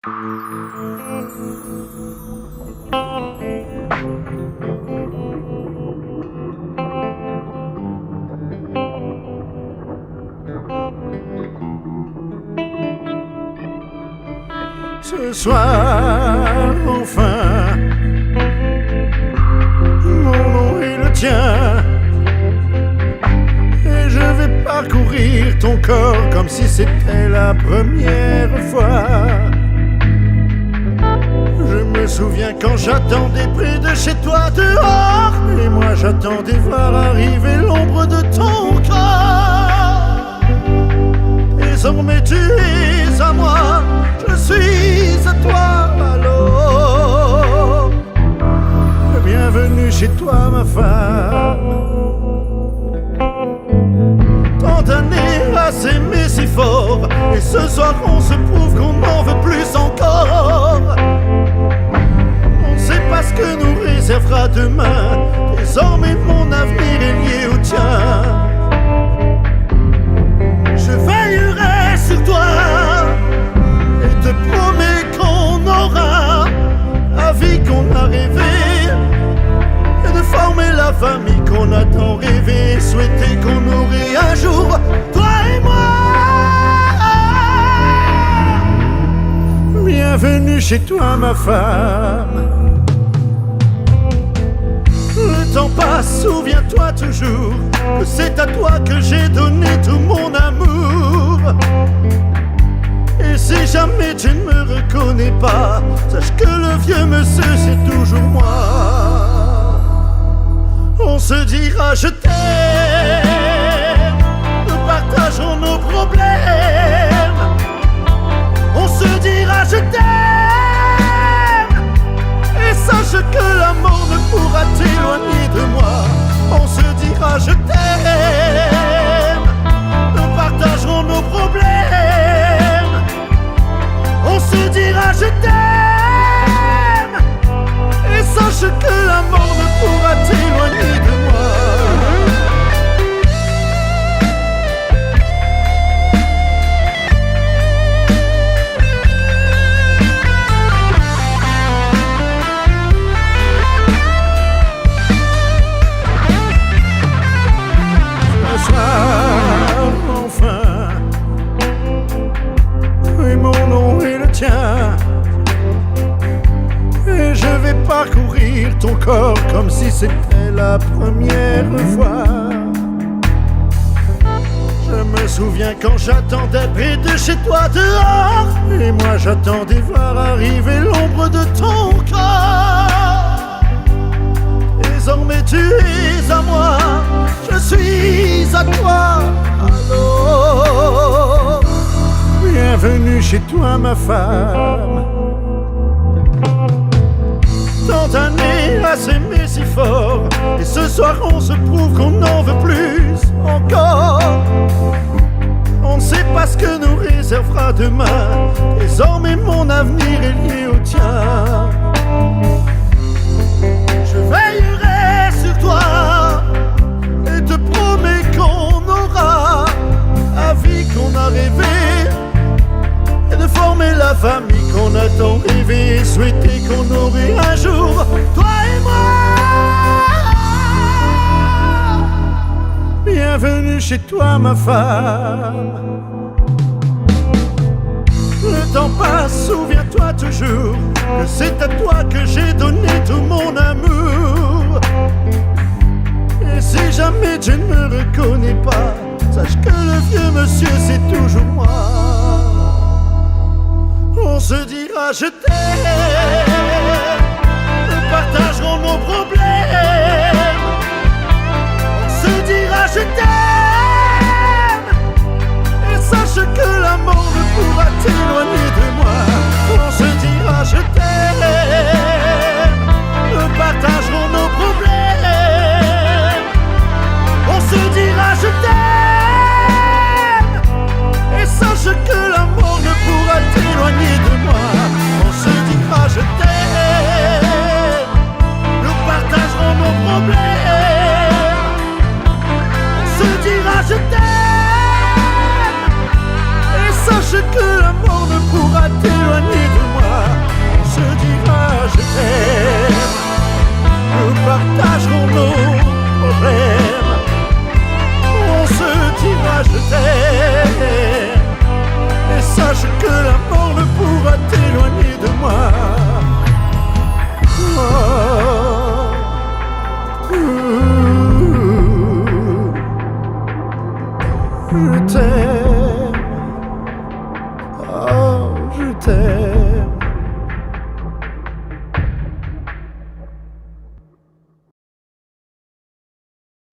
Ce soir, enfin, mon nom est le tien, et je vais parcourir ton corps comme si c'était la première fois. Je me souviens quand j'attendais près de chez toi dehors, et moi j'attendais voir arriver l'ombre de ton corps. Désormais tu es à moi, je suis à toi, alors bienvenue chez toi ma femme. Tant d'années à s'aimer si fort, et ce soir on se prouve qu'on n'en veut plus encore. On ne sait pas ce que nous réservera demain, désormais mon avenir est lié au tien. Je veillerai sur toi et te promets qu'on aura la vie qu'on a rêvé, et de former la famille qu'on a tant rêvé, souhaité qu'on aurait un jour, toi et moi. Bienvenue chez toi ma femme. Le temps passe, souviens-toi toujours que c'est à toi que j'ai donné tout mon amour. Et si jamais tu ne me reconnais pas, sache que le vieux monsieur c'est toujours moi. On se dira je t'aime, nous partageons nos problèmes. On se dira je t'aime, et sache que la mort ne pourra t'éloigner de moi. On se dira je t'aime, nous partagerons nos problèmes. On se dira je t'aime, et sache que la mort ne pourra t'éloigner de moi. Ce soir, enfin, et mon nom est le tien, et je vais parcourir ton corps comme si c'était la première fois. Je me souviens quand j'attendais près de chez toi dehors, et moi j'attendais voir arriver l'ombre de ton corps. Désormais tu es à moi, je suis à toi, alors bienvenue chez toi ma femme. Tant d'années à s'aimer si fort, et ce soir on se prouve qu'on n'en veut plus encore. On ne sait pas ce que nous réservera demain, désormais mon avenir est lié au tien. Je veillerai sur toi et te promets qu'on aura la vie qu'on a rêvé, et de former la famille qu'on a tant rêvé, souhaité qu'on aurait un jour, toi et moi. Bienvenue chez toi ma femme. Le temps passe, souviens-toi toujours que c'est à toi que j'ai donné tout mon amour. Et si jamais tu ne me reconnais pas, sache que le vieux monsieur c'est toujours moi. On se dira je t'aime, nous partagerons nos problèmes. On se dira je t'aime, et sache que la mort ne pourra t'éloigner de moi. On se dira je t'aime, nous partagerons nos problèmes. On se dira je t'aime, et sache que la mort ne pourra t'éloigner de moi. On se dira je t'aime, nous partagerons nos problèmes. On se dira je t'aime, et sache que la mort ne pourra t'aime. Et sache que la mort ne pourra t'éloigner de moi. Oh, je t'aime. Oh, je t'aime.